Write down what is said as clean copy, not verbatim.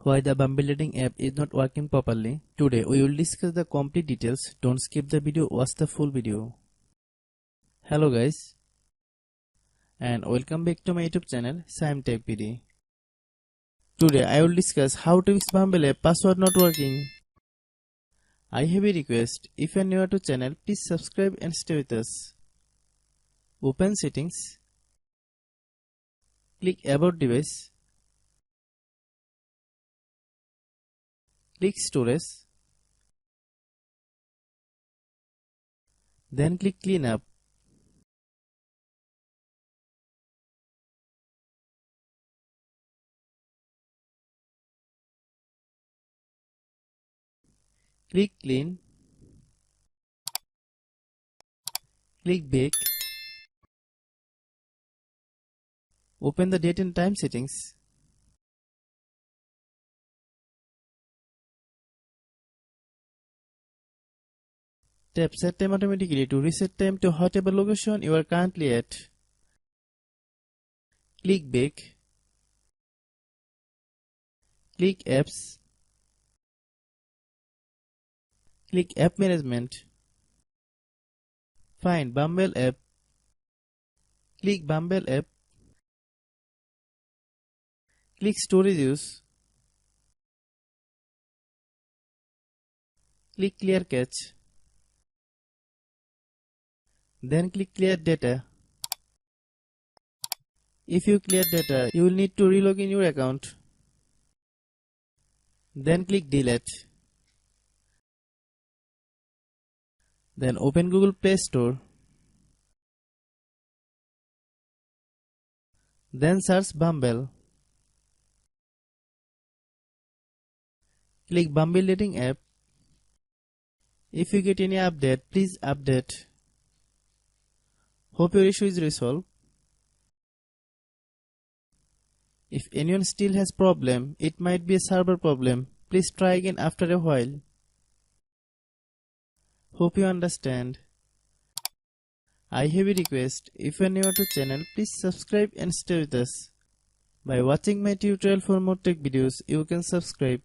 Why the Bumble dating app is not working properly. Today we will discuss the complete details. Don't skip the video, watch the full video. Hello guys, and welcome back to my YouTube channel Shaem Tech PD. Today I will discuss how to fix Bumble app password not working. I have a request. If you are new to channel, please subscribe and stay with us. Open settings. Click about device. Click storage. Then click clean up. Click clean. Click back. Open the date and time settings. Tap set time automatically to reset time to whatever location you are currently at. Click back. Click apps. Click app management. Find Bumble app. Click Bumble app. Click storage use. Click clear cache. Then click clear data. If you clear data, you will need to relog in your account. Then click delete. Then open Google Play Store. Then search Bumble. Click Bumble dating app. If you get any update, please update. Hope your issue is resolved. If anyone still has problem, it might be a server problem. Please try again after a while. Hope you understand. I have a request. If you are new to channel, please subscribe and stay with us. By watching my tutorial for more tech videos, you can subscribe.